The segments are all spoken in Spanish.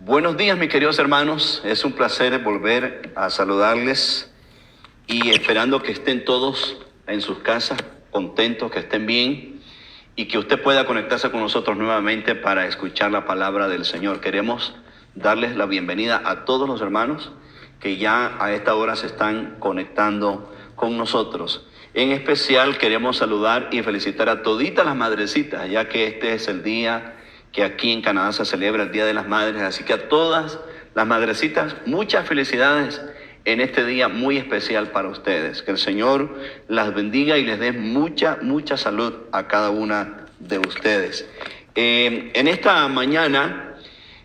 Buenos días, mis queridos hermanos. Es un placer volver a saludarles y esperando que estén todos en sus casas, contentos, que estén bien y que usted pueda conectarse con nosotros nuevamente para escuchar la palabra del Señor. Queremos darles la bienvenida a todos los hermanos que ya a esta hora se están conectando con nosotros. En especial queremos saludar y felicitar a toditas las madrecitas, ya que este es el día que aquí en Canadá se celebra el Día de las Madres. Así que a todas las madrecitas, muchas felicidades en este día muy especial para ustedes. Que el Señor las bendiga y les dé mucha salud a cada una de ustedes. En esta mañana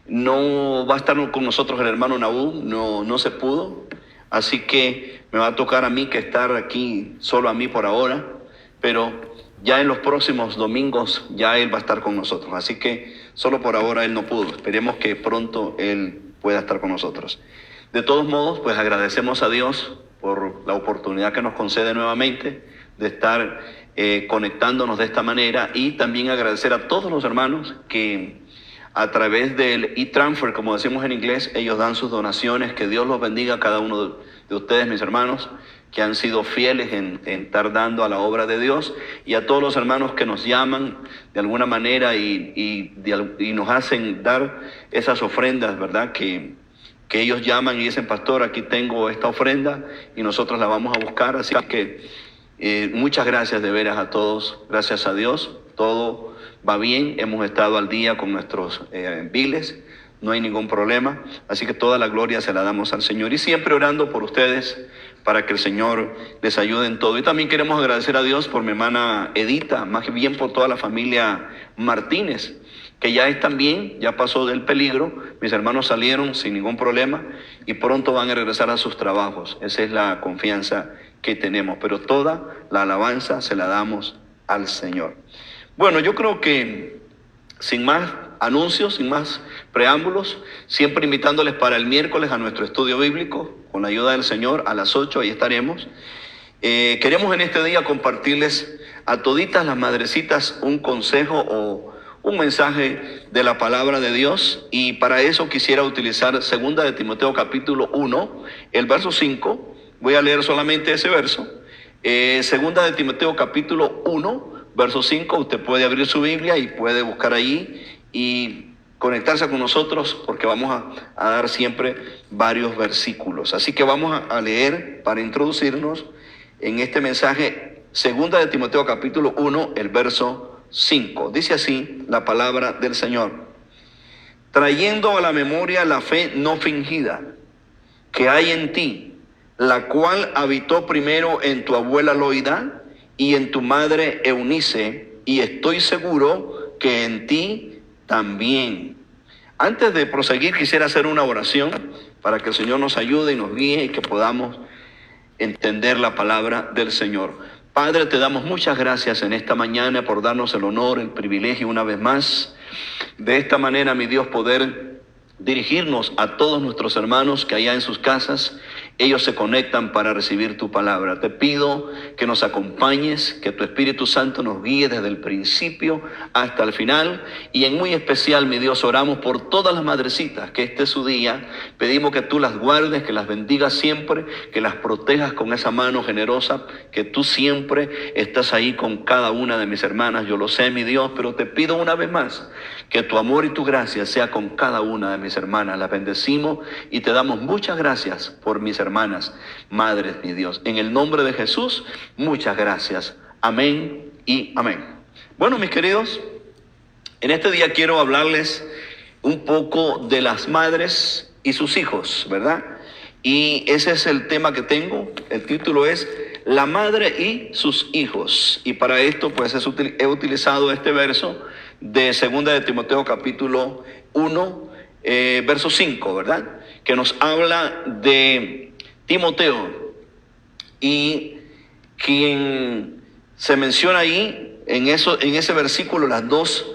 no va a estar con nosotros el hermano Nahum, no se pudo. Así que me va a tocar a mí que estar aquí, solo a mí por ahora, pero ya en los próximos domingos ya él va a estar con nosotros. Así que solo por ahora él no pudo. Esperemos que pronto él pueda estar con nosotros. De todos modos, pues agradecemos a Dios por la oportunidad que nos concede nuevamente de estar conectándonos de esta manera, y también agradecer a todos los hermanos que a través del e-transfer, como decimos en inglés, ellos dan sus donaciones. Que Dios los bendiga a cada uno de ustedes, mis hermanos, que han sido fieles en estar dando a la obra de Dios, y a todos los hermanos que nos llaman de alguna manera y nos hacen dar esas ofrendas, ¿verdad? Que ellos llaman y dicen: pastor, aquí tengo esta ofrenda y nosotros la vamos a buscar. Así que muchas gracias de veras a todos. Gracias a Dios, todo va bien. Hemos estado al día con nuestros biles. No hay ningún problema, así que toda la gloria se la damos al Señor, y siempre orando por ustedes para que el Señor les ayude en todo. Y también queremos agradecer a Dios por mi hermana Edita, más bien por toda la familia Martínez, que ya están bien, ya pasó del peligro. Mis hermanos salieron sin ningún problema y pronto van a regresar a sus trabajos. Esa es la confianza que tenemos, pero toda la alabanza se la damos al Señor. Bueno, yo creo que sin más anuncios, sin más preámbulos, siempre invitándoles para el miércoles a nuestro estudio bíblico, con la ayuda del Señor, a las 8, ahí estaremos. Queremos en este día compartirles a toditas las madrecitas un consejo o un mensaje de la palabra de Dios, y para eso quisiera utilizar 2 de Timoteo capítulo 1, el verso 5. Voy a leer solamente ese verso. 2 de Timoteo capítulo 1, verso 5, usted puede abrir su Biblia y puede buscar allí y conectarse con nosotros, porque vamos a dar siempre varios versículos. Así que vamos a leer para introducirnos en este mensaje 2 de Timoteo capítulo 1, el verso 5. Dice así la palabra del Señor: trayendo a la memoria la fe no fingida que hay en ti, la cual habitó primero en tu abuela Loida y en tu madre Eunice, y estoy seguro que en ti también. Antes de proseguir, quisiera hacer una oración para que el Señor nos ayude y nos guíe y que podamos entender la palabra del Señor. Padre, te damos muchas gracias en esta mañana por darnos el honor, el privilegio una vez más, de esta manera, mi Dios, poder dirigirnos a todos nuestros hermanos que allá en sus casas ellos se conectan para recibir tu palabra. Te pido que nos acompañes, que tu Espíritu Santo nos guíe desde el principio hasta el final, y en muy especial, mi Dios, oramos por todas las madrecitas, que este es su día. Pedimos que tú las guardes, que las bendigas siempre, que las protejas con esa mano generosa, que tú siempre estás ahí con cada una de mis hermanas. Yo lo sé, mi Dios, pero te pido una vez más que tu amor y tu gracia sea con cada una de mis hermanas. Las bendecimos y te damos muchas gracias por mis hermanas, madres, mi Dios. En el nombre de Jesús, muchas gracias. Amén y amén. Bueno, mis queridos, en este día quiero hablarles un poco de las madres y sus hijos, ¿verdad? Y ese es el tema que tengo. El título es La madre y sus hijos. Y para esto, pues, he utilizado este verso de 2 de Timoteo capítulo 1, verso 5, ¿verdad? Que nos habla de Timoteo, y quien se menciona ahí en ese versículo, las dos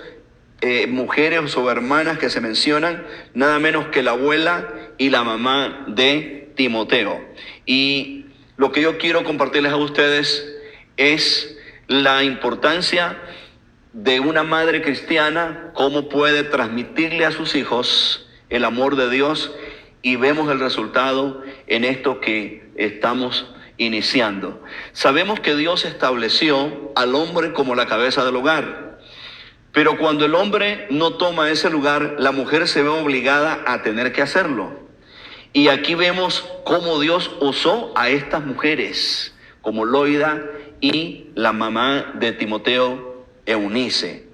mujeres o hermanas que se mencionan, nada menos que la abuela y la mamá de Timoteo. Y lo que yo quiero compartirles a ustedes es la importancia de una madre cristiana, cómo puede transmitirle a sus hijos el amor de Dios y vemos el resultado en esto que estamos iniciando. Sabemos que Dios estableció al hombre como la cabeza del hogar, pero cuando el hombre no toma ese lugar, la mujer se ve obligada a tener que hacerlo. Y aquí vemos cómo Dios usó a estas mujeres, como Loida y la mamá de Timoteo, Eunice.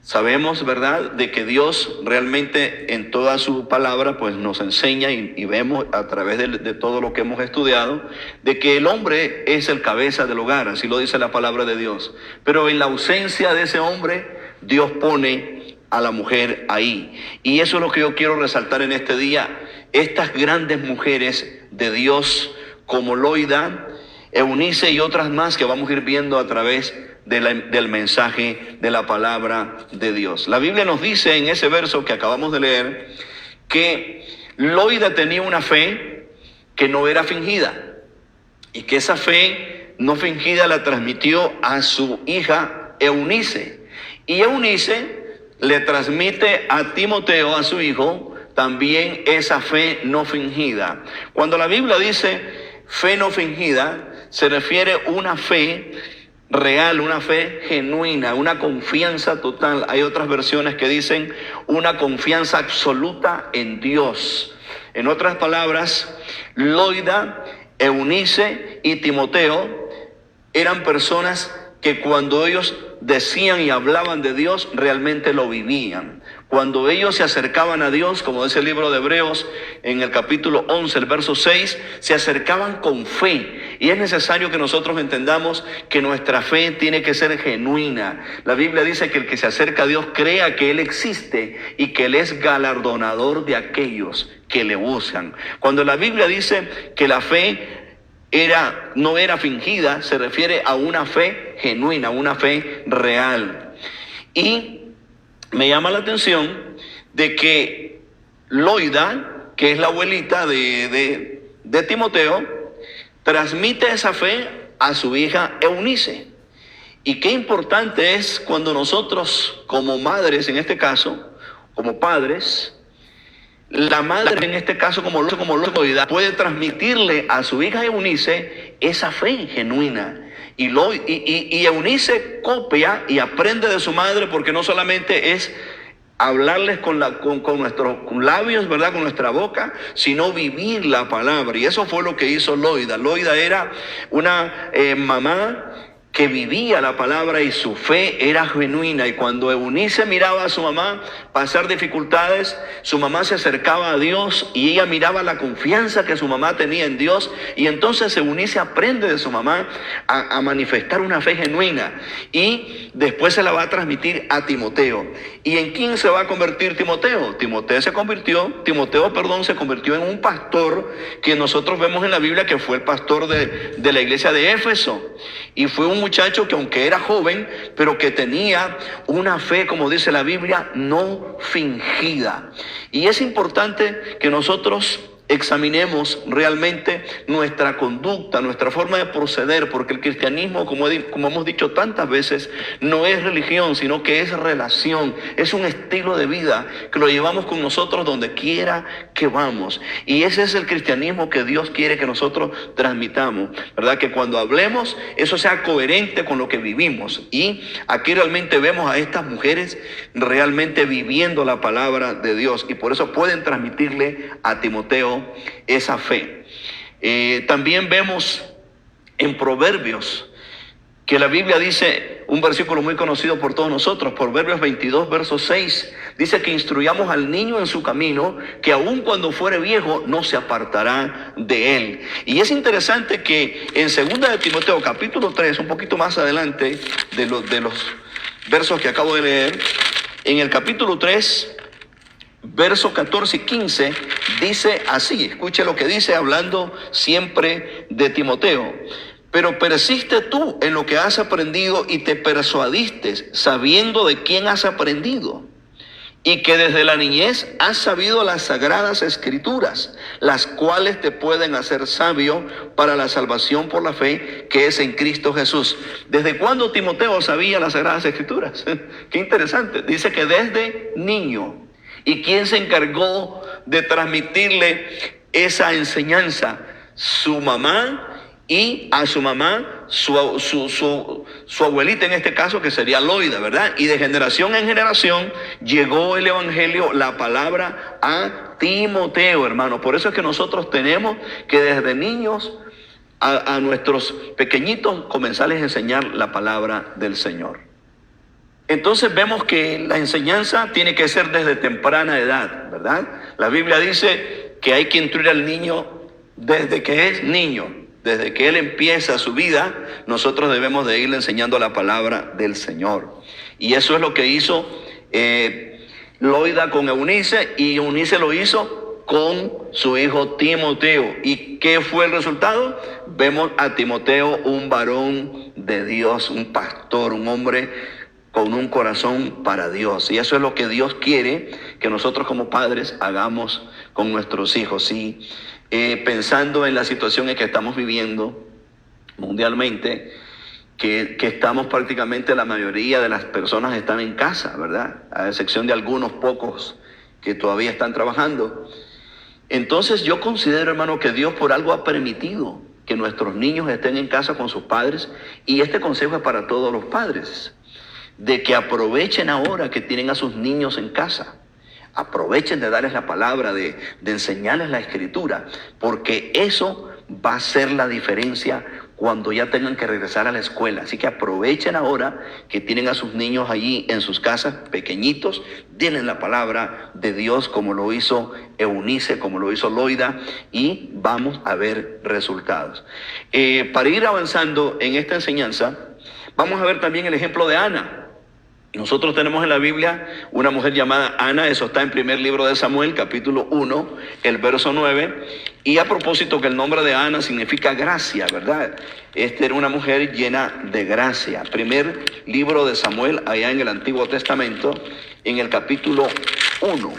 Sabemos, ¿verdad?, de que Dios realmente en toda su palabra pues nos enseña y vemos a través de todo lo que hemos estudiado, de que el hombre es el cabeza del hogar, así lo dice la palabra de Dios. Pero en la ausencia de ese hombre, Dios pone a la mujer ahí. Y eso es lo que yo quiero resaltar en este día. Estas grandes mujeres de Dios como Loida, Eunice y otras más que vamos a ir viendo a través del mensaje de la palabra de Dios. La Biblia nos dice en ese verso que acabamos de leer que Loida tenía una fe que no era fingida y que esa fe no fingida la transmitió a su hija Eunice. Y Eunice le transmite a Timoteo, a su hijo, también esa fe no fingida. Cuando la Biblia dice fe no fingida, se refiere a una fe real, una fe genuina, una confianza total. Hay otras versiones que dicen una confianza absoluta en Dios. En otras palabras, Loida, Eunice y Timoteo eran personas que cuando ellos decían y hablaban de Dios, realmente lo vivían. Cuando ellos se acercaban a Dios, como dice el libro de Hebreos en el capítulo 11, el verso 6, se acercaban con fe. Y es necesario que nosotros entendamos que nuestra fe tiene que ser genuina. La Biblia dice que el que se acerca a Dios crea que Él existe y que Él es galardonador de aquellos que le buscan. Cuando la Biblia dice que la fe no era fingida, se refiere a una fe genuina, una fe real. Y me llama la atención de que Loida, que es la abuelita de Timoteo, transmite esa fe a su hija Eunice. Y qué importante es cuando nosotros, como madres en este caso, como padres, la madre en este caso como Loida puede transmitirle a su hija Eunice esa fe genuina. Y Eunice copia y aprende de su madre, porque no solamente es hablarles con nuestros labios, ¿verdad?, con nuestra boca, sino vivir la palabra. Y eso fue lo que hizo Loida. Loida era una mamá que vivía la palabra y su fe era genuina. Y cuando Eunice miraba a su mamá pasar dificultades, su mamá se acercaba a Dios y ella miraba la confianza que su mamá tenía en Dios. Y entonces Eunice aprende de su mamá a manifestar una fe genuina. Y después se la va a transmitir a Timoteo. ¿Y en quién se va a convertir Timoteo? Timoteo se convirtió en un pastor que nosotros vemos en la Biblia que fue el pastor de la iglesia de Éfeso. Y fue un muchacho que, aunque era joven, pero que tenía una fe, como dice la Biblia, no fingida. Y es importante que nosotros examinemos realmente nuestra conducta, nuestra forma de proceder, porque el cristianismo, como hemos dicho tantas veces, no es religión, sino que es relación, es un estilo de vida que lo llevamos con nosotros donde quiera que vamos. Y ese es el cristianismo que Dios quiere que nosotros transmitamos, ¿verdad? Que cuando hablemos, eso sea coherente con lo que vivimos. Y aquí realmente vemos a estas mujeres realmente viviendo la palabra de Dios, y por eso pueden transmitirle a Timoteo esa fe. También vemos en Proverbios que la Biblia dice, un versículo muy conocido por todos nosotros, Proverbios 22, verso 6, dice que instruyamos al niño en su camino, que aun cuando fuere viejo no se apartará de él. Y es interesante que en 2 de Timoteo, capítulo 3, un poquito más adelante de los versos que acabo de leer, en el capítulo 3, versos 14 y 15, dice así, escuche lo que dice, hablando siempre de Timoteo. Pero persiste tú en lo que has aprendido y te persuadiste, sabiendo de quién has aprendido, y que desde la niñez has sabido las sagradas escrituras, las cuales te pueden hacer sabio para la salvación por la fe que es en Cristo Jesús. ¿Desde cuándo Timoteo sabía las sagradas escrituras? Qué interesante. Dice que desde niño. ¿Y quién se encargó de transmitirle esa enseñanza? Su mamá, y a su mamá, su abuelita en este caso, que sería Loida, ¿verdad? Y de generación en generación llegó el evangelio, la palabra a Timoteo, hermano. Por eso es que nosotros tenemos que desde niños a nuestros pequeñitos comenzarles a enseñar la palabra del Señor. Entonces vemos que la enseñanza tiene que ser desde temprana edad, ¿verdad? La Biblia dice que hay que instruir al niño desde que es niño. Desde que él empieza su vida, nosotros debemos de irle enseñando la palabra del Señor. Y eso es lo que hizo Loida con Eunice, y Eunice lo hizo con su hijo Timoteo. ¿Y qué fue el resultado? Vemos a Timoteo, un varón de Dios, un pastor, un hombre con un corazón para Dios. Y eso es lo que Dios quiere que nosotros como padres hagamos con nuestros hijos. Y pensando en la situación en que estamos viviendo mundialmente, que estamos prácticamente, la mayoría de las personas están en casa, ¿verdad? A excepción de algunos pocos que todavía están trabajando. Entonces yo considero, hermano, que Dios por algo ha permitido que nuestros niños estén en casa con sus padres, y este consejo es para todos los padres, de que aprovechen ahora que tienen a sus niños en casa. Aprovechen de darles la palabra, de enseñarles la escritura, porque eso va a ser la diferencia cuando ya tengan que regresar a la escuela. Así que aprovechen ahora que tienen a sus niños allí en sus casas, pequeñitos, denles la palabra de Dios como lo hizo Eunice, como lo hizo Loida, y vamos a ver resultados. Para ir avanzando en esta enseñanza, vamos a ver también el ejemplo de Ana. Nosotros tenemos en la Biblia una mujer llamada Ana, eso está en primer libro de Samuel, capítulo 1, el verso 9. Y a propósito que el nombre de Ana significa gracia, ¿verdad? Esta era una mujer llena de gracia. Primer libro de Samuel, allá en el Antiguo Testamento, en el capítulo 1.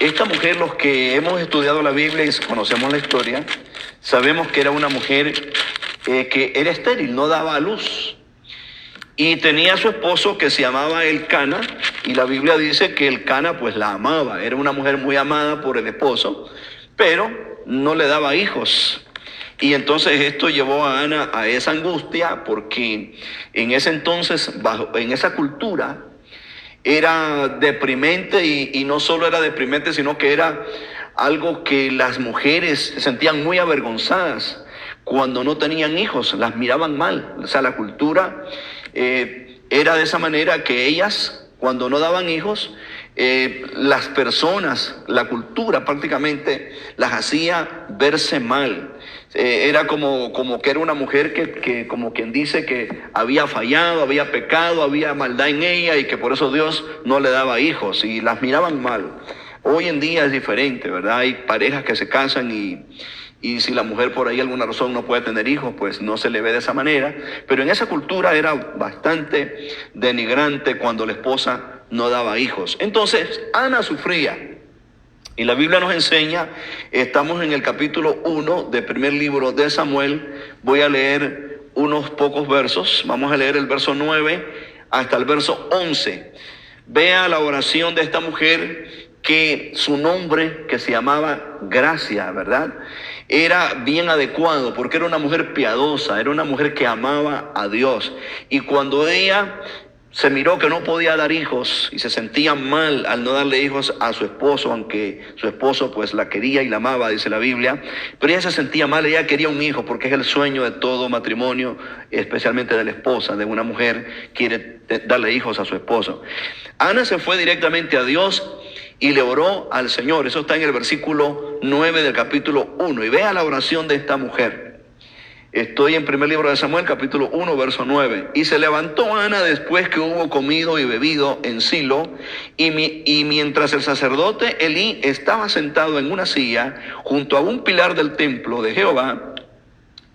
Esta mujer, los que hemos estudiado la Biblia y conocemos la historia, sabemos que era una mujer que era estéril, no daba a luz. Y tenía a su esposo que se llamaba Elcana, y la Biblia dice que Elcana pues la amaba. Era una mujer muy amada por el esposo, pero no le daba hijos. Y entonces esto llevó a Ana a esa angustia, porque en ese entonces, en esa cultura, era deprimente, y no solo era deprimente, sino que era algo que las mujeres se sentían muy avergonzadas cuando no tenían hijos, las miraban mal. O sea, la cultura era de esa manera, que ellas, cuando no daban hijos, las personas, la cultura prácticamente las hacía verse mal. Era como que era una mujer que como quien dice que había fallado, había pecado, había maldad en ella, y que por eso Dios no le daba hijos, y las miraban mal. Hoy en día es diferente, ¿verdad? Hay parejas que se casan y si la mujer por ahí alguna razón no puede tener hijos, pues no se le ve de esa manera. Pero en esa cultura era bastante denigrante cuando la esposa no daba hijos. Entonces Ana sufría. Y la Biblia nos enseña, estamos en el capítulo 1 del primer libro de Samuel. Voy a leer unos pocos versos. Vamos a leer el verso 9 hasta el verso 11. Vea la oración de esta mujer, que su nombre, que se llamaba Gracia, ¿verdad?, era bien adecuado, porque era una mujer piadosa, era una mujer que amaba a Dios. Y cuando ella se miró que no podía dar hijos y se sentía mal al no darle hijos a su esposo, aunque su esposo pues la quería y la amaba, dice la Biblia, pero ella se sentía mal. Ella quería un hijo, porque es el sueño de todo matrimonio, especialmente de la esposa, de una mujer, quiere darle hijos a su esposo. Ana se fue directamente a Dios y le oró al Señor. Eso está en el versículo 9 del capítulo 1. Y vea la oración de esta mujer. Estoy en primer libro de Samuel, capítulo 1, verso 9. Y se levantó Ana después que hubo comido y bebido en Silo, y mientras el sacerdote Elí estaba sentado en una silla junto a un pilar del templo de Jehová,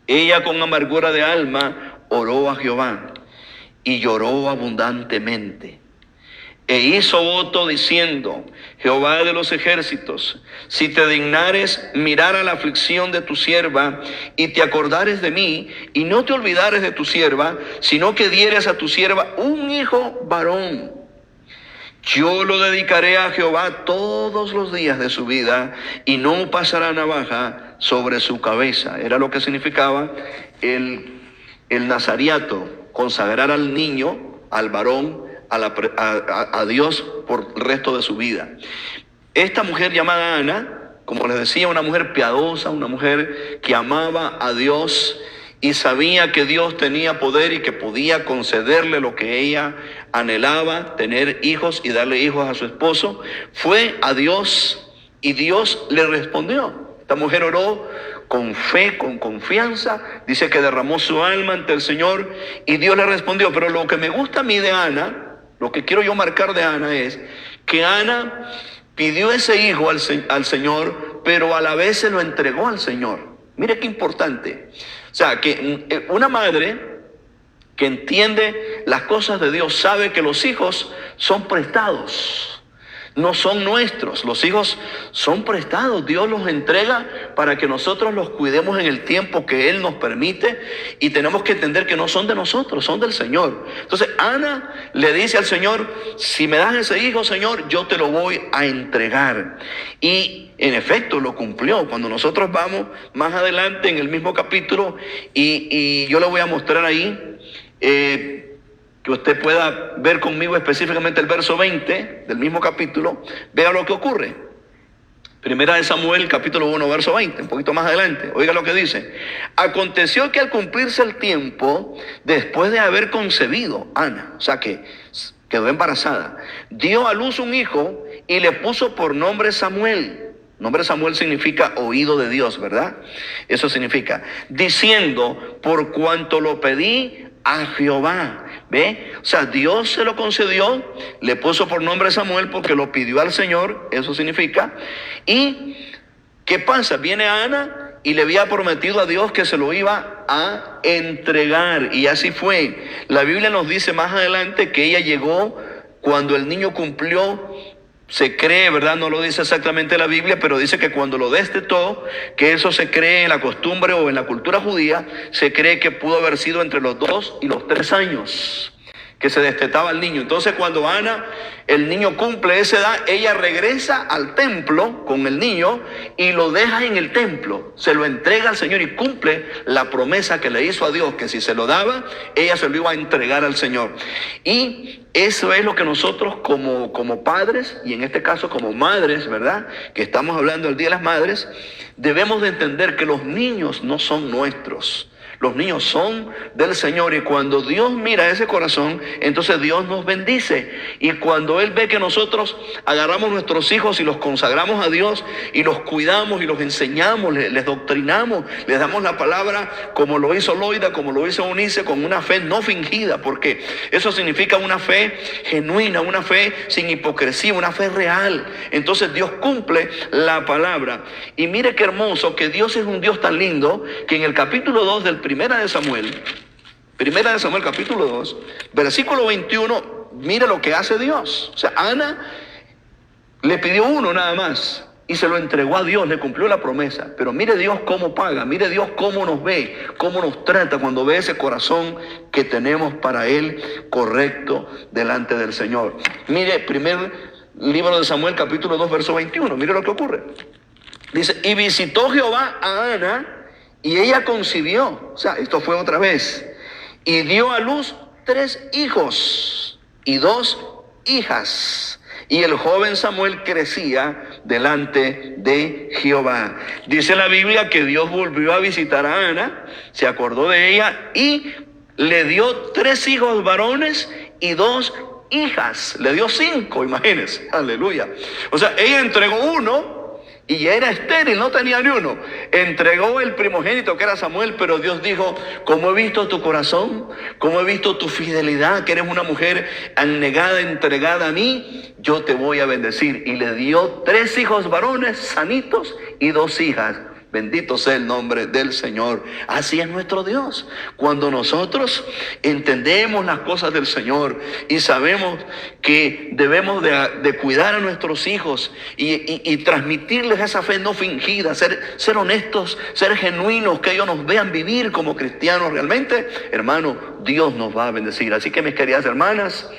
ella con amargura de alma oró a Jehová y lloró abundantemente. E hizo voto diciendo: Jehová de los ejércitos, si te dignares mirar a la aflicción de tu sierva, y te acordares de mí, y no te olvidares de tu sierva, sino que dieres a tu sierva un hijo varón, Yo lo dedicaré a Jehová todos los días de su vida y no pasará navaja sobre su cabeza. Era lo que significaba el nazariato, consagrar al niño, al varón, a Dios por el resto de su vida. Esta mujer llamada Ana, como les decía, una mujer piadosa, una mujer que amaba a Dios y sabía que Dios tenía poder y que podía concederle lo que ella anhelaba, tener hijos y darle hijos a su esposo, fue a Dios y Dios le respondió. Esta mujer oró con fe, con confianza, dice que derramó su alma ante el Señor y Dios le respondió. Pero lo que me gusta a mí de Ana, lo que quiero yo marcar de Ana es que Ana pidió ese hijo al Señor, pero a la vez se lo entregó al Señor. Mire qué importante. O sea, que una madre que entiende las cosas de Dios sabe que los hijos son prestados, no son nuestros. Los hijos son prestados. Dios los entrega para que nosotros los cuidemos en el tiempo que Él nos permite, y tenemos que entender que no son de nosotros, son del Señor. Entonces Ana le dice al Señor: si me das ese hijo, Señor, yo te lo voy a entregar. Y en efecto lo cumplió. Cuando nosotros vamos más adelante en el mismo capítulo, y yo le voy a mostrar ahí, que usted pueda ver conmigo específicamente el verso 20 del mismo capítulo, vea lo que ocurre. Primera de Samuel, capítulo 1, verso 20, un poquito más adelante. Oiga lo que dice. Aconteció que al cumplirse el tiempo, después de haber concebido Ana, o sea que quedó embarazada, dio a luz un hijo y le puso por nombre Samuel. Nombre Samuel significa oído de Dios, ¿verdad? Eso significa, diciendo: por cuanto lo pedí a Jehová. ¿Ve? O sea, Dios se lo concedió, le puso por nombre Samuel porque lo pidió al Señor, eso significa. ¿Y qué pasa? Viene Ana y le había prometido a Dios que se lo iba a entregar, y así fue. La Biblia nos dice más adelante que ella llegó cuando el niño cumplió, se cree, ¿verdad? No lo dice exactamente la Biblia, pero dice que cuando lo destetó, que eso se cree en la costumbre o en la cultura judía, se cree que pudo haber sido entre los 2 y los 3 años que se destetaba el niño. Entonces cuando Ana, el niño cumple esa edad, ella regresa al templo con el niño y lo deja en el templo, se lo entrega al Señor y cumple la promesa que le hizo a Dios, que si se lo daba, ella se lo iba a entregar al Señor. Y eso es lo que nosotros como padres, y en este caso como madres, ¿verdad?, que estamos hablando del Día de las Madres, debemos de entender que los niños no son nuestros. Los niños son del Señor, y cuando Dios mira ese corazón, entonces Dios nos bendice. Y cuando Él ve que nosotros agarramos nuestros hijos y los consagramos a Dios y los cuidamos y los enseñamos, les doctrinamos, les damos la palabra como lo hizo Loida, como lo hizo Eunice, con una fe no fingida, porque eso significa una fe genuina, una fe sin hipocresía, una fe real. Entonces Dios cumple la palabra. Y mire qué hermoso, que Dios es un Dios tan lindo, que en el capítulo 2 del Primera de Samuel capítulo 2, versículo 21, mire lo que hace Dios. O sea, Ana le pidió uno nada más y se lo entregó a Dios, le cumplió la promesa. Pero mire Dios cómo paga, mire Dios cómo nos ve, cómo nos trata cuando ve ese corazón que tenemos para Él correcto delante del Señor. Mire, primer libro de Samuel, capítulo 2, verso 21, mire lo que ocurre. Dice: y visitó Jehová a Ana, y ella concibió, o sea, esto fue otra vez, y dio a luz 3 hijos y 2 hijas. Y el joven Samuel crecía delante de Jehová. Dice la Biblia que Dios volvió a visitar a Ana, se acordó de ella y le dio 3 hijos varones y 2 hijas. Le dio 5, imagínense, aleluya. O sea, ella entregó uno y era estéril, no tenía ni uno. Entregó el primogénito, que era Samuel, pero Dios dijo: como he visto tu corazón, como he visto tu fidelidad, que eres una mujer abnegada, entregada a mí, yo te voy a bendecir. Y le dio 3 hijos varones sanitos y 2 hijas. Bendito sea el nombre del Señor. Así es nuestro Dios. Cuando nosotros entendemos las cosas del Señor y sabemos que debemos de cuidar a nuestros hijos y transmitirles esa fe no fingida, ser honestos, ser genuinos, que ellos nos vean vivir como cristianos realmente, hermano, Dios nos va a bendecir. Así que, mis queridas hermanas,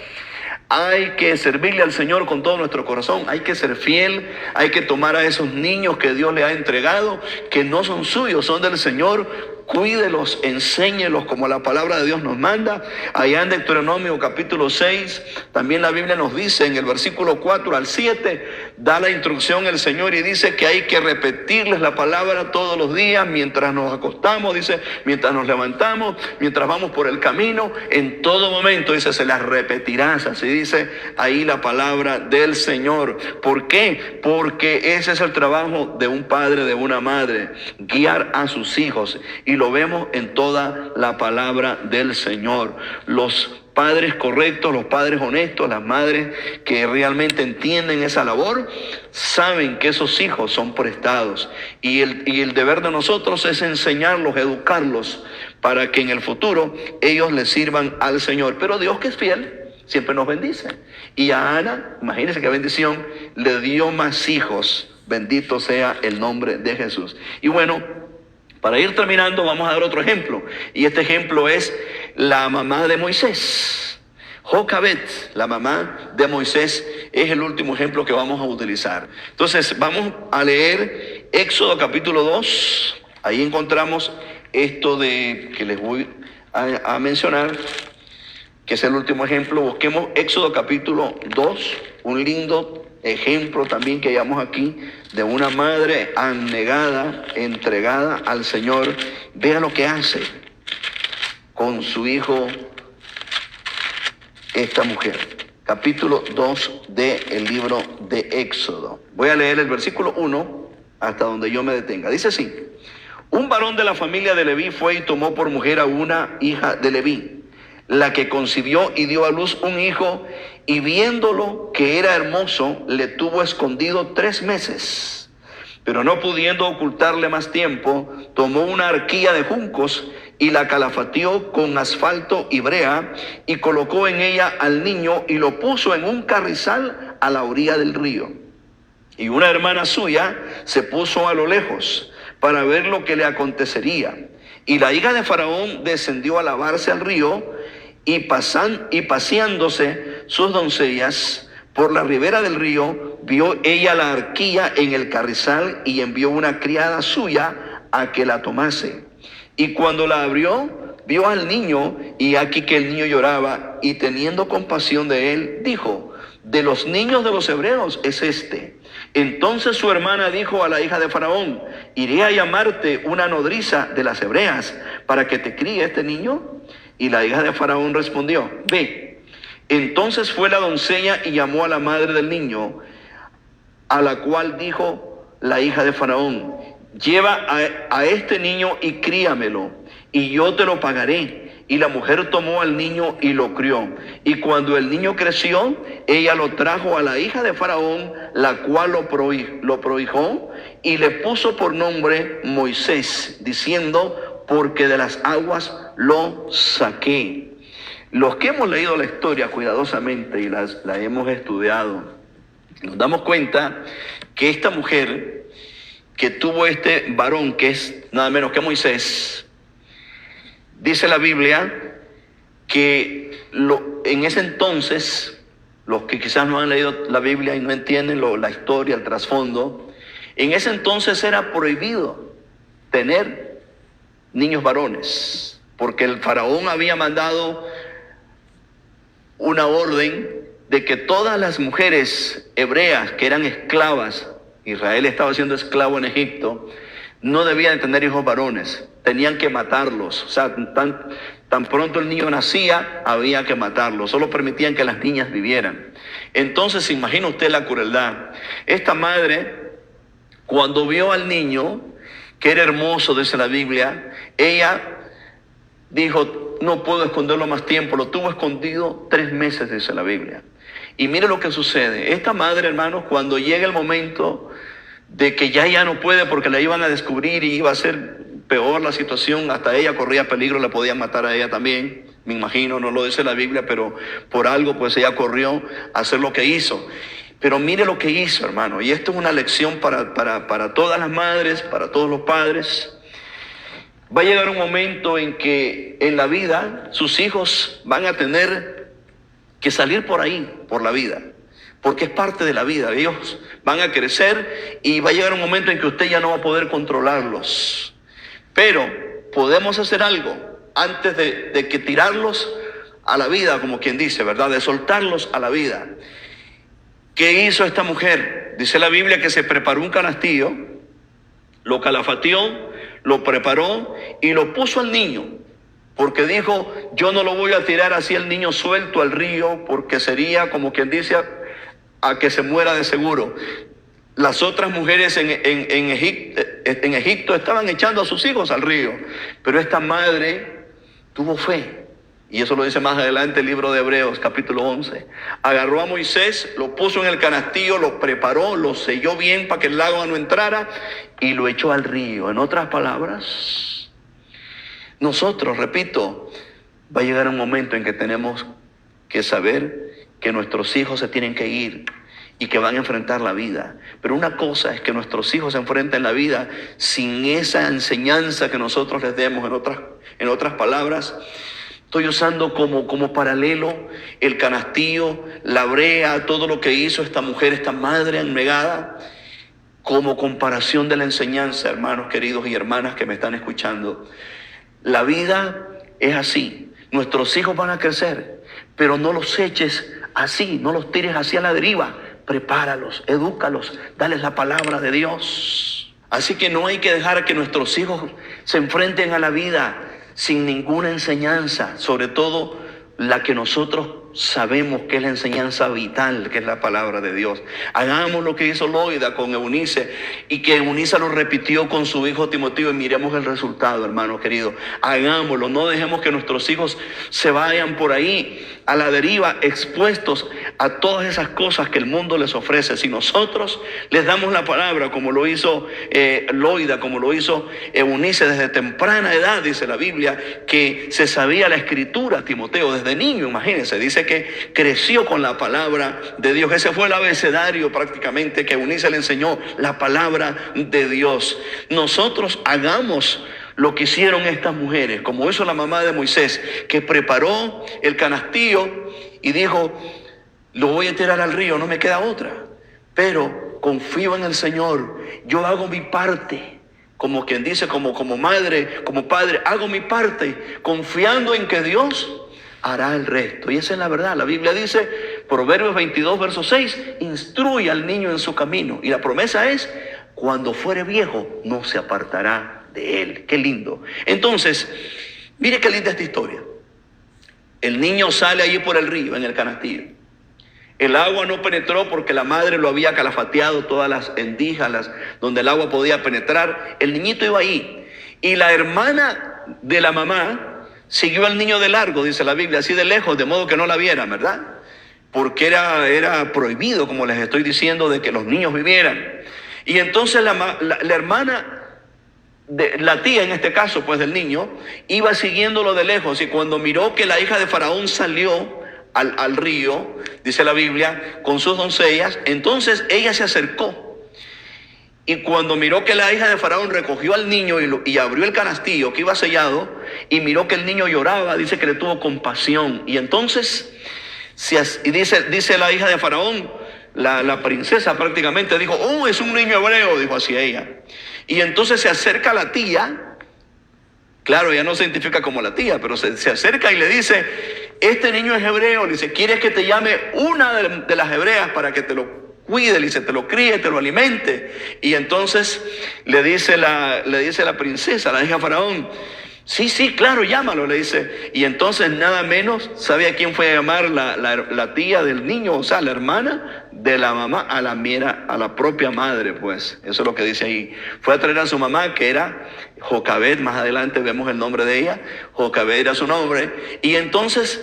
Hay que servirle al Señor con todo nuestro corazón, hay que ser fiel, hay que tomar a esos niños que Dios le ha entregado, que no son suyos, son del Señor. Cuídelos, enséñelos como la palabra de Dios nos manda. Allá en Deuteronomio capítulo 6, también la Biblia nos dice en el versículo 4 al 7, da la instrucción el Señor y dice que hay que repetirles la palabra todos los días, mientras nos acostamos, dice, mientras nos levantamos, mientras vamos por el camino, en todo momento, dice, se las repetirás, así dice ahí la palabra del Señor. ¿Por qué? Porque ese es el trabajo de un padre, de una madre, guiar a sus hijos. Y lo vemos en toda la palabra del Señor. Los padres correctos, los padres honestos, las madres que realmente entienden esa labor, saben que esos hijos son prestados. Y el deber de nosotros es enseñarlos, educarlos, para que en el futuro ellos les sirvan al Señor. Pero Dios, que es fiel, siempre nos bendice. Y a Ana, imagínense qué bendición, le dio más hijos. Bendito sea el nombre de Jesús. Y bueno, para ir terminando, vamos a dar otro ejemplo. Y este ejemplo es la mamá de Moisés. Jocabed, la mamá de Moisés, es el último ejemplo que vamos a utilizar. Entonces, vamos a leer Éxodo capítulo 2. Ahí encontramos esto de que les voy a mencionar, que es el último ejemplo. Busquemos Éxodo capítulo 2, un lindo ejemplo también que hallamos aquí de una madre abnegada, entregada al Señor. Vea lo que hace con su hijo esta mujer. Capítulo 2 del libro de Éxodo. Voy a leer el versículo 1 hasta donde yo me detenga. Dice así: un varón de la familia de Leví fue y tomó por mujer a una hija de Leví, la que concibió y dio a luz un hijo, y viéndolo que era hermoso, le tuvo escondido 3 meses. Pero no pudiendo ocultarle más tiempo, tomó una arquilla de juncos y la calafateó con asfalto y brea, y colocó en ella al niño y lo puso en un carrizal a la orilla del río. Y una hermana suya se puso a lo lejos para ver lo que le acontecería. Y la hija de Faraón descendió a lavarse al río, y paseándose sus doncellas por la ribera del río, vio ella la arquilla en el carrizal y envió una criada suya a que la tomase. Y cuando la abrió, vio al niño, y aquí que el niño lloraba, y teniendo compasión de él, dijo: de los niños de los hebreos es este. Entonces su hermana dijo a la hija de Faraón: iré a llamarte una nodriza de las hebreas para que te críe este niño. Y la hija de Faraón respondió: ve. Entonces fue la doncella y llamó a la madre del niño, a la cual dijo la hija de Faraón: lleva a este niño y críamelo, y yo te lo pagaré. Y la mujer tomó al niño y lo crió. Y cuando el niño creció, ella lo trajo a la hija de Faraón, la cual lo prohijó y le puso por nombre Moisés, diciendo: porque de las aguas lo saqué. Los que hemos leído la historia cuidadosamente y la hemos estudiado, nos damos cuenta que esta mujer que tuvo este varón, que es nada menos que Moisés, dice la Biblia que en ese entonces, los que quizás no han leído la Biblia y no entienden la historia, el trasfondo, en ese entonces era prohibido tener niños varones, porque el faraón había mandado una orden de que todas las mujeres hebreas que eran esclavas, Israel estaba siendo esclavo en Egipto, no debían tener hijos varones, tenían que matarlos. O sea, tan pronto el niño nacía, había que matarlo. Solo permitían que las niñas vivieran. Entonces, imagina usted la crueldad. Esta madre, cuando vio al niño, que era hermoso, dice la Biblia, ella dijo: no puedo esconderlo más tiempo. Lo tuvo escondido 3 meses, dice la Biblia. Y mire lo que sucede. Esta madre, hermanos, cuando llega el momento de que ya no puede porque la iban a descubrir y iba a ser peor la situación, hasta ella corría peligro, la podían matar a ella también, me imagino, no lo dice la Biblia, pero por algo pues ella corrió a hacer lo que hizo. Pero mire lo que hizo, hermano, y esto es una lección para todas las madres, para todos los padres. Va a llegar un momento en que en la vida sus hijos van a tener que salir por ahí, por la vida, porque es parte de la vida. Ellos van a crecer y va a llegar un momento en que usted ya no va a poder controlarlos. Pero podemos hacer algo antes de que tirarlos a la vida, como quien dice, ¿verdad? De soltarlos a la vida. ¿Qué hizo esta mujer? Dice la Biblia que se preparó un canastillo, lo calafateó, lo preparó y lo puso al niño. Porque dijo, yo no lo voy a tirar así el niño suelto al río, porque sería como quien dice a que se muera de seguro. Las otras mujeres en Egipto estaban echando a sus hijos al río, pero esta madre tuvo fe. Y eso lo dice más adelante el libro de Hebreos, capítulo 11. Agarró a Moisés, lo puso en el canastillo, lo preparó, lo selló bien para que el agua no entrara y lo echó al río. En otras palabras, nosotros, repito, va a llegar un momento en que tenemos que saber que nuestros hijos se tienen que ir y que van a enfrentar la vida. Pero una cosa es que nuestros hijos se enfrenten la vida sin esa enseñanza que nosotros les demos. En otras palabras, estoy usando como paralelo el canastillo, la brea, todo lo que hizo esta mujer, esta madre abnegada, como comparación de la enseñanza, hermanos queridos y hermanas que me están escuchando. La vida es así. Nuestros hijos van a crecer, pero no los eches así, no los tires así a la deriva. Prepáralos, edúcalos, dales la palabra de Dios. Así que no hay que dejar que nuestros hijos se enfrenten a la vida sin ninguna enseñanza, sobre todo la que nosotros sabemos que es la enseñanza vital, que es la palabra de Dios. Hagamos lo que hizo Loida con Eunice y que Eunice lo repitió con su hijo Timoteo y miremos el resultado, hermano querido. Hagámoslo, no dejemos que nuestros hijos se vayan por ahí a la deriva, expuestos a todas esas cosas que el mundo les ofrece. Si nosotros les damos la palabra, como lo hizo Loida, como lo hizo Eunice desde temprana edad, dice la Biblia, que se sabía la escritura, Timoteo, desde niño, imagínense, dice que creció con la palabra de Dios. Ese fue el abecedario prácticamente que Eunice le enseñó, la palabra de Dios. Nosotros hagamos lo que hicieron estas mujeres, como hizo la mamá de Moisés, que preparó el canastillo y dijo, lo voy a tirar al río, no me queda otra, pero confío en el Señor, yo hago mi parte, como quien dice, como madre, como padre, hago mi parte, confiando en que Dios hará el resto. Y esa es la verdad. La Biblia dice, Proverbios 22, verso 6, instruye al niño en su camino. Y la promesa es, cuando fuere viejo, no se apartará de él. Qué lindo. Entonces, mire qué linda esta historia. El niño sale allí por el río, en el canastillo. El agua no penetró porque la madre lo había calafateado, todas las endijas donde el agua podía penetrar. El niñito iba ahí. Y la hermana de la mamá siguió al niño de largo, dice la Biblia, así de lejos, de modo que no la vieran, ¿verdad? Porque era prohibido, como les estoy diciendo, de que los niños vivieran. Y entonces la hermana, la tía en este caso, pues del niño, iba siguiéndolo de lejos. Y cuando miró que la hija de Faraón salió al río, dice la Biblia, con sus doncellas, entonces ella se acercó. Y cuando miró que la hija de Faraón recogió al niño y abrió el canastillo que iba sellado, y miró que el niño lloraba, dice que le tuvo compasión. Y entonces, dice la hija de Faraón, la princesa prácticamente dijo, oh, es un niño hebreo, dijo así ella. Y entonces se acerca a la tía, claro, ella no se identifica como la tía, pero se acerca y le dice, este niño es hebreo, le dice, ¿quieres que te llame una de las hebreas para que te lo cuide, le dice, te lo críe, te lo alimente? Y entonces le dice la princesa, la hija de Faraón, sí, claro, llámalo, le dice. Y entonces nada menos, ¿sabe a quién fue a llamar la tía del niño? O sea, la hermana de la mamá, a la propia madre, pues. Eso es lo que dice ahí. Fue a traer a su mamá, que era Jocabed, más adelante vemos el nombre de ella. Jocabed era su nombre. Y entonces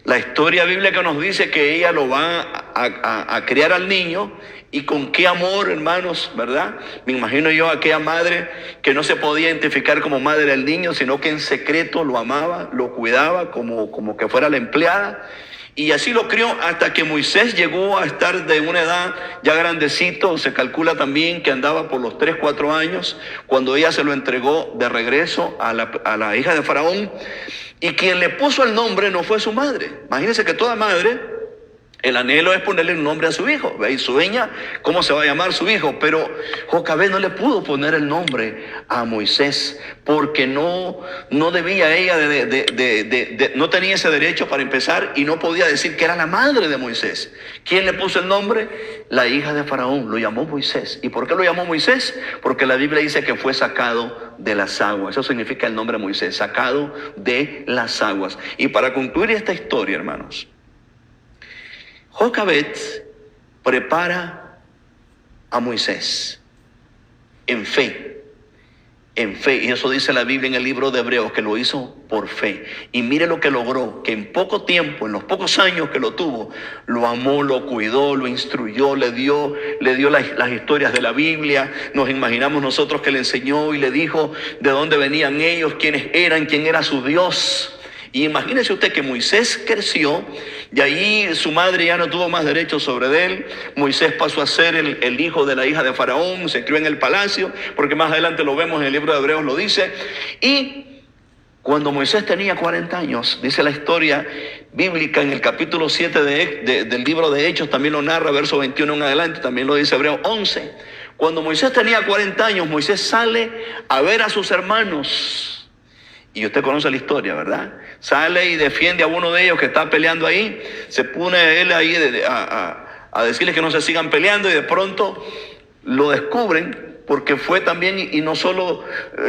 la historia bíblica nos dice que ella lo va a criar al niño. Y con qué amor, hermanos, ¿verdad? Me imagino yo a aquella madre que no se podía identificar como madre del niño, sino que en secreto lo amaba, lo cuidaba como que fuera la empleada. Y así lo crió hasta que Moisés llegó a estar de una edad ya grandecito. Se calcula también que andaba por los 3, 4 años cuando ella se lo entregó de regreso a la hija de Faraón. Y quien le puso el nombre no fue su madre. Imagínense que toda madre El anhelo es ponerle un nombre a su hijo. ¿Ve? Y sueña cómo se va a llamar su hijo. Pero Jocabed no le pudo poner el nombre a Moisés porque no debía ella no tenía ese derecho para empezar, y no podía decir que era la madre de Moisés. ¿Quién le puso el nombre? La hija de Faraón. Lo llamó Moisés. ¿Y por qué lo llamó Moisés? Porque la Biblia dice que fue sacado de las aguas. Eso significa el nombre Moisés, sacado de las aguas. Y para concluir esta historia, hermanos, Jocabed prepara a Moisés en fe, y eso dice la Biblia en el libro de Hebreos, que lo hizo por fe. Y mire lo que logró, que en poco tiempo, en los pocos años que lo tuvo, lo amó, lo cuidó, lo instruyó, le dio las historias de la Biblia. Nos imaginamos nosotros que le enseñó y le dijo de dónde venían ellos, quiénes eran, quién era su Dios. Y imagínese usted que Moisés creció y ahí su madre ya no tuvo más derechos sobre él. Moisés pasó a ser el hijo de la hija de Faraón, se crió en el palacio, porque más adelante lo vemos en el libro de Hebreos, lo dice. Y cuando Moisés tenía 40 años, dice la historia bíblica en el capítulo 7 del libro de Hechos, también lo narra, verso 21 en adelante, también lo dice Hebreos 11. Cuando Moisés tenía 40 años, Moisés sale a ver a sus hermanos. Y usted conoce la historia, ¿verdad? Sale y defiende a uno de ellos que está peleando ahí. Se pone él ahí a decirles que no se sigan peleando, y de pronto lo descubren, porque fue también, y no solo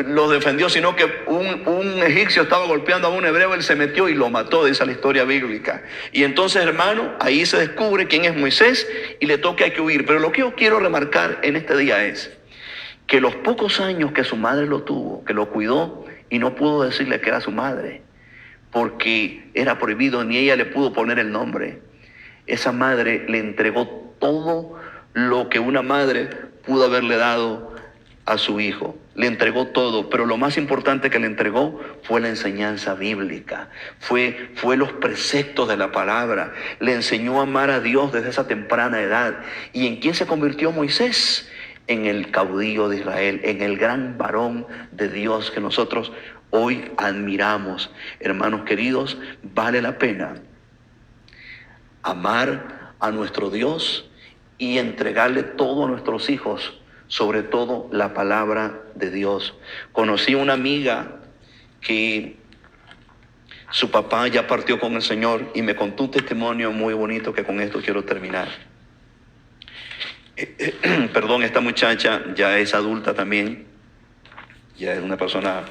los defendió, sino que un egipcio estaba golpeando a un hebreo, él se metió y lo mató, dice la historia bíblica. Y entonces, hermano, ahí se descubre quién es Moisés y le toca que huir. Pero lo que yo quiero remarcar en este día es que los pocos años que su madre lo tuvo, que lo cuidó, y no pudo decirle que era su madre, porque era prohibido, ni ella le pudo poner el nombre. Esa madre le entregó todo lo que una madre pudo haberle dado a su hijo. Le entregó todo, pero lo más importante que le entregó fue la enseñanza bíblica, fue los preceptos de la palabra. Le enseñó a amar a Dios desde esa temprana edad. ¿Y en quién se convirtió Moisés? En el caudillo de Israel, en el gran varón de Dios que nosotros hoy admiramos. Hermanos queridos, vale la pena amar a nuestro Dios y entregarle todo a nuestros hijos, sobre todo la palabra de Dios. Conocí una amiga que su papá ya partió con el Señor y me contó un testimonio muy bonito, que con esto quiero terminar. Perdón, esta muchacha ya es adulta también, ya es una persona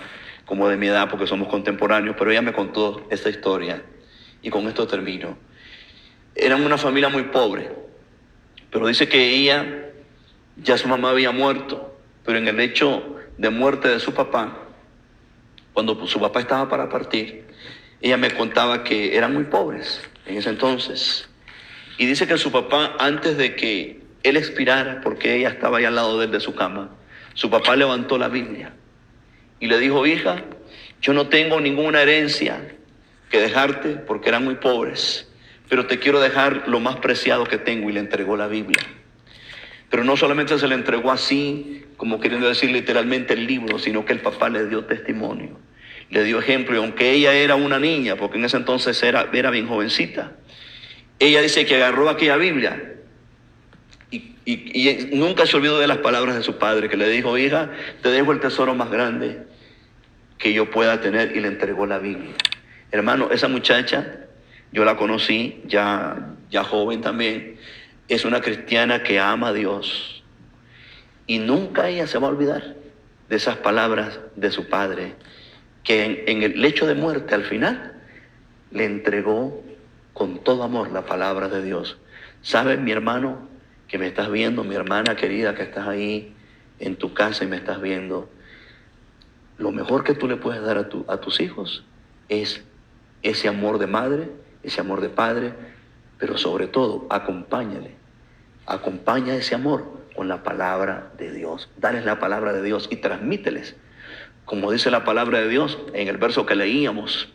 como de mi edad, porque somos contemporáneos, pero ella me contó esta historia y con esto termino. Eran una familia muy pobre, pero dice que ella, ya su mamá había muerto, pero en el hecho de muerte de su papá, cuando su papá estaba para partir, ella me contaba que eran muy pobres en ese entonces. Y dice que su papá, antes de que él expirara, porque ella estaba ahí al lado de él, de su cama, su papá levantó la Biblia y le dijo: hija, yo no tengo ninguna herencia que dejarte, porque eran muy pobres, pero te quiero dejar lo más preciado que tengo. Y le entregó la Biblia. Pero no solamente se le entregó así, como queriendo decir literalmente el libro, sino que el papá le dio testimonio, le dio ejemplo. Y aunque ella era una niña, porque en ese entonces era bien jovencita, ella dice que agarró aquella Biblia y nunca se olvidó de las palabras de su padre, que le dijo: hija, te dejo el tesoro más grande que yo pueda tener. Y le entregó la Biblia. Hermano, esa muchacha, yo la conocí ya joven también. Es una cristiana que ama a Dios, y nunca ella se va a olvidar de esas palabras de su padre, que en el lecho de muerte, al final, le entregó con todo amor la palabra de Dios. ¿Sabes, mi hermano que me estás viendo, mi hermana querida que estás ahí en tu casa y me estás viendo? Lo mejor que tú le puedes dar a tus hijos es ese amor de madre, ese amor de padre, pero sobre todo acompaña ese amor con la palabra de Dios. Dales la palabra de Dios y transmíteles, como dice la palabra de Dios en el verso que leíamos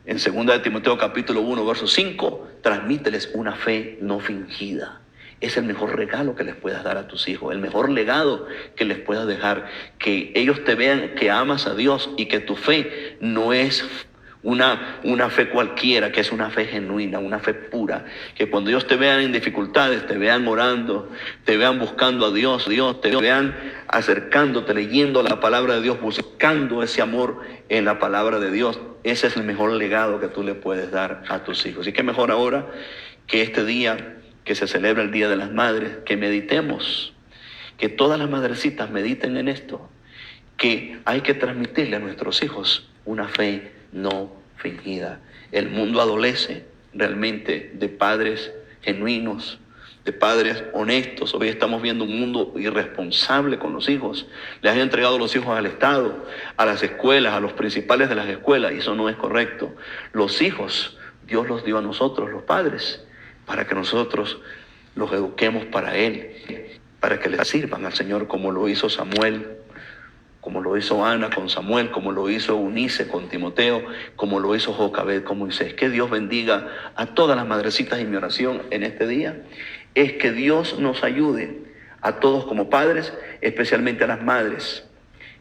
en 2 de Timoteo capítulo 1 verso 5, transmíteles una fe no fingida. Es el mejor regalo que les puedas dar a tus hijos, el mejor legado que les puedas dejar, que ellos te vean que amas a Dios y que tu fe no es una fe cualquiera, que es una fe genuina, una fe pura, que cuando Dios te vean en dificultades, te vean orando, te vean buscando a Dios, te vean acercándote, leyendo la palabra de Dios, buscando ese amor en la palabra de Dios. Ese es el mejor legado que tú le puedes dar a tus hijos. Y qué mejor ahora que este día que se celebra el Día de las Madres, que meditemos, que todas las madrecitas mediten en esto, que hay que transmitirle a nuestros hijos una fe no fingida. El mundo adolece realmente de padres genuinos, de padres honestos. Hoy estamos viendo un mundo irresponsable con los hijos. Les han entregado los hijos al Estado, a las escuelas, a los principales de las escuelas, y eso no es correcto. Los hijos, Dios los dio a nosotros, los padres, para que nosotros los eduquemos para Él, para que les sirvan al Señor, como lo hizo Samuel, como lo hizo Ana con Samuel, como lo hizo Eunice con Timoteo, como lo hizo Jocabed con Moisés. Que Dios bendiga a todas las madrecitas, y mi oración en este día es que Dios nos ayude a todos como padres, especialmente a las madres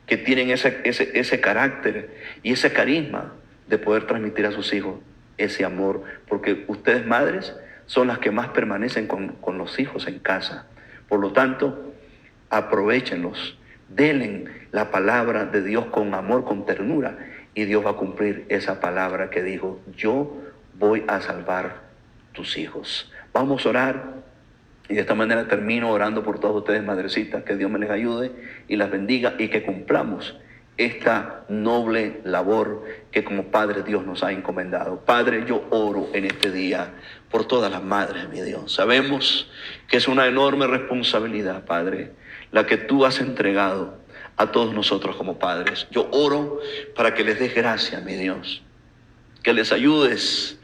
que tienen ese carácter y ese carisma de poder transmitir a sus hijos ese amor, porque ustedes, madres, son las que más permanecen con los hijos en casa. Por lo tanto, aprovéchenlos, denle la palabra de Dios con amor, con ternura, y Dios va a cumplir esa palabra que dijo: yo voy a salvar tus hijos. Vamos a orar, y de esta manera termino orando por todos ustedes, madrecitas, que Dios me les ayude y las bendiga, y que cumplamos esta noble labor que como Padre Dios nos ha encomendado. Padre, yo oro en este día por todas las madres, mi Dios. Sabemos que es una enorme responsabilidad, Padre, la que tú has entregado a todos nosotros como padres. Yo oro para que les des gracia, mi Dios, que les ayudes,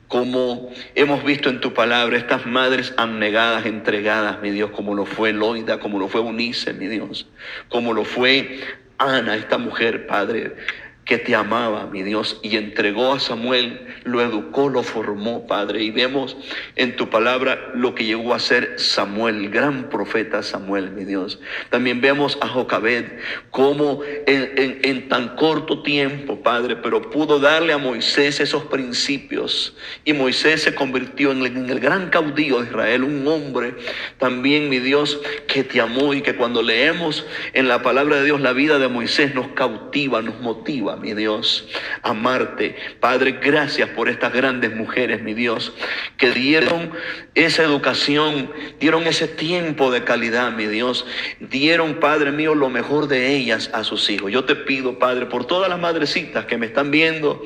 como hemos visto en tu palabra, estas madres abnegadas, entregadas, mi Dios, como lo fue Loida, como lo fue Eunice, mi Dios, como lo fue Ana, esta mujer, Padre, que te amaba, mi Dios, y entregó a Samuel, lo educó, lo formó, Padre. Y vemos en tu palabra lo que llegó a ser Samuel, el gran profeta Samuel, mi Dios. También vemos a Jocabed, cómo en tan corto tiempo, Padre, pero pudo darle a Moisés esos principios. Y Moisés se convirtió en el gran caudillo de Israel, un hombre también, mi Dios, que te amó, y que cuando leemos en la palabra de Dios la vida de Moisés nos cautiva, nos motiva, mi Dios, amarte. Padre, gracias por estas grandes mujeres, mi Dios, que dieron esa educación, dieron ese tiempo de calidad, mi Dios, dieron, Padre mío, lo mejor de ellas a sus hijos. Yo te pido, Padre, por todas las madrecitas que me están viendo,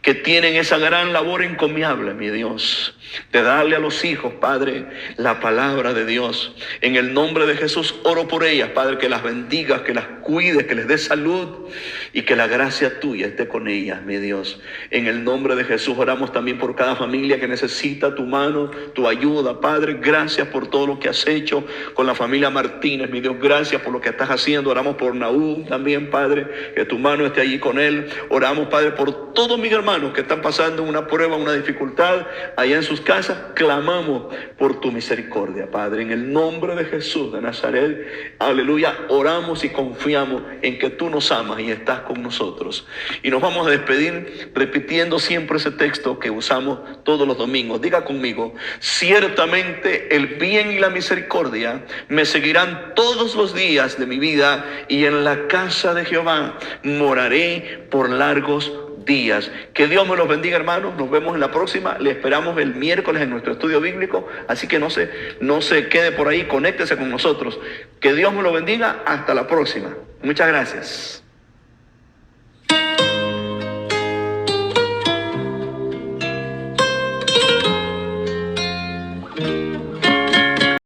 que tienen esa gran labor encomiable, mi Dios, de darle a los hijos, Padre, la palabra de Dios. En el nombre de Jesús oro por ellas, Padre, que las bendigas, que las cuides, que les des salud, y que la gracia tuya esté con ellas, mi Dios. En el nombre de Jesús oramos también por cada familia que necesita tu mano, tu ayuda, Padre. Gracias por todo lo que has hecho con la familia Martínez, mi Dios. Gracias por lo que estás haciendo. Oramos por Naúm también, Padre, que tu mano esté allí con él. Oramos, Padre, por todos mis hermanos que están pasando una prueba, una dificultad allá en sus casas. Clamamos por tu misericordia, Padre, en el nombre de Jesús de Nazaret. Aleluya. Oramos y confiamos en que tú nos amas y estás con nosotros. Y nos vamos a despedir repitiendo siempre ese texto que usamos todos los domingos. Diga conmigo: ciertamente el bien y la misericordia me seguirán todos los días de mi vida, y en la casa de Jehová moraré por largos días. Que Dios me los bendiga, hermanos. Nos vemos en la próxima. Le esperamos el miércoles en nuestro estudio bíblico, así que no se quede por ahí, conéctese con nosotros. Que Dios me lo bendiga. Hasta la próxima. Muchas gracias.